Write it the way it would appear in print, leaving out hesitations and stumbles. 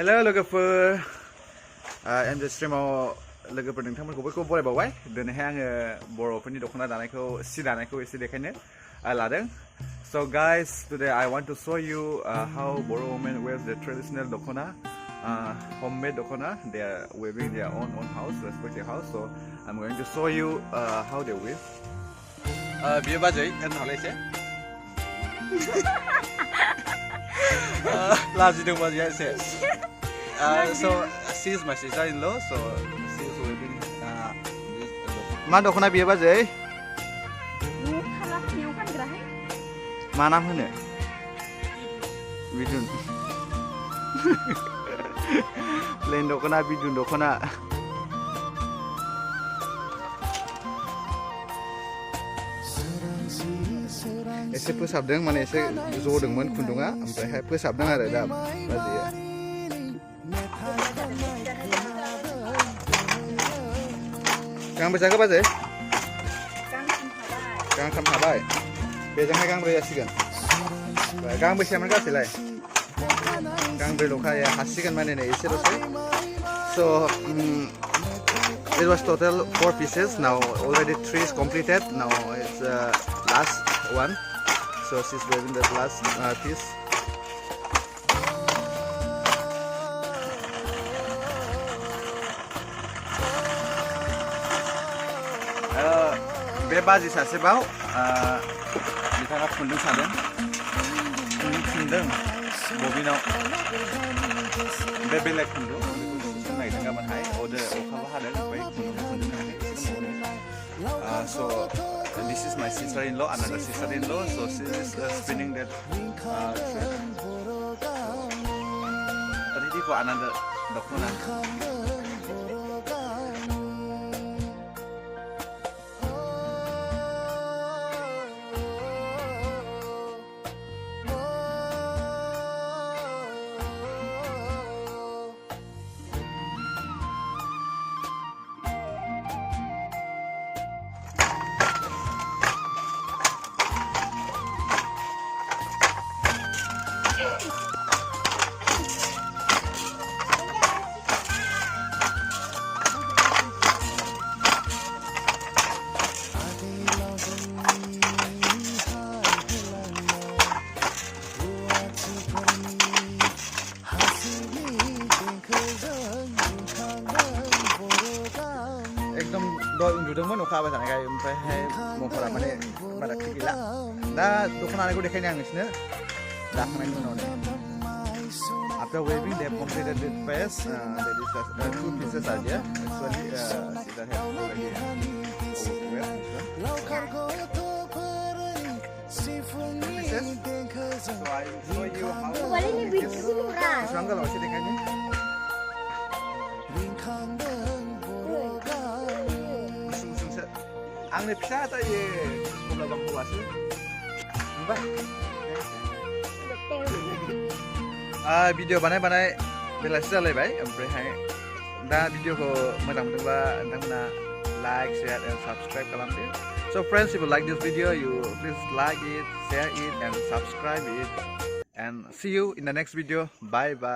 Hello लोगोफोर I'm just streamaव लोगोफोर नोंथांमोनखौबो बरायबावबाय दिनैहाय आङो बर'फोरनि दख'ना दानायखौ सि दानायखौ एसे देखायनो लादों. So guys, today I want to show you how Bodo women wear the traditional Dokhona, homemade Dokhona. They are weaving their own house, respective house. So I'm going to show you how they weave. बियो बाजै होननानै एसे लाजिदों बाजैया एसे. So she is my sister-in-law. So she is weaving मा दख'ना बियो बाजै? मा नाम होनो? बिदुन. प्लेन दख'ना बिदुन दख'ना. एसे फोसाबदों माने एसे जदोंमोन खुन्दुङा ओमफ्रायहाय फोसाबदों आरो दा बाजैया. गांबेसे जाखो बाजै? गांथाम हाबाय. बेजोंहाय गांब्रै जासिगोन. गांबेसेमोन गासैलाय? गांब्रैल'खा हासिगोन माने नै एसेल'सै. So it was total 4 pieces. Now already 3 is completed. Now it's last one. So she's weaving the last piece. बे बाजै सासेबाव बिथाङा खुन्दुं सादों. खुन्दुं थुनदों बबिनाव. बे बेलेग खुन्दुं बेखौ नायदों गाबोनहाय अखाबो हादों ओमफ्राय खुन्दुंखौ थुनदों होनाखै. So this is my sister-in-law, another sister-in-law. So she is spinning that thread. Ready for another Dokhona. एकदम उन्दुदोंमोन अखा हाबाय थानायखाय ओमफ्रायहाय महरा माने बारा थिग गैला. दा दख'ना दानायखौ देखायनो आं नोंसोरनो दाखांनायनि उनावनो. After weaving, they have completed the piece. There is 2 pieces are there. Actually, that have already overwear. So I will show you how. Sanggal masih dekatnya. आंनो फिसा जायो अब्ला बांगौबासो भिडिअ बानाय बेलासि जालायबाय. ओमफ्रायहाय दा भिडिअखौ मोजां मोनदोंबा नोंथांमोना लाइक शेयर एन्ड साबस्क्राइब खालामदो. So friends, if you like this video, you please like it, share it and subscribe it, and see you in the next video. Bye bye.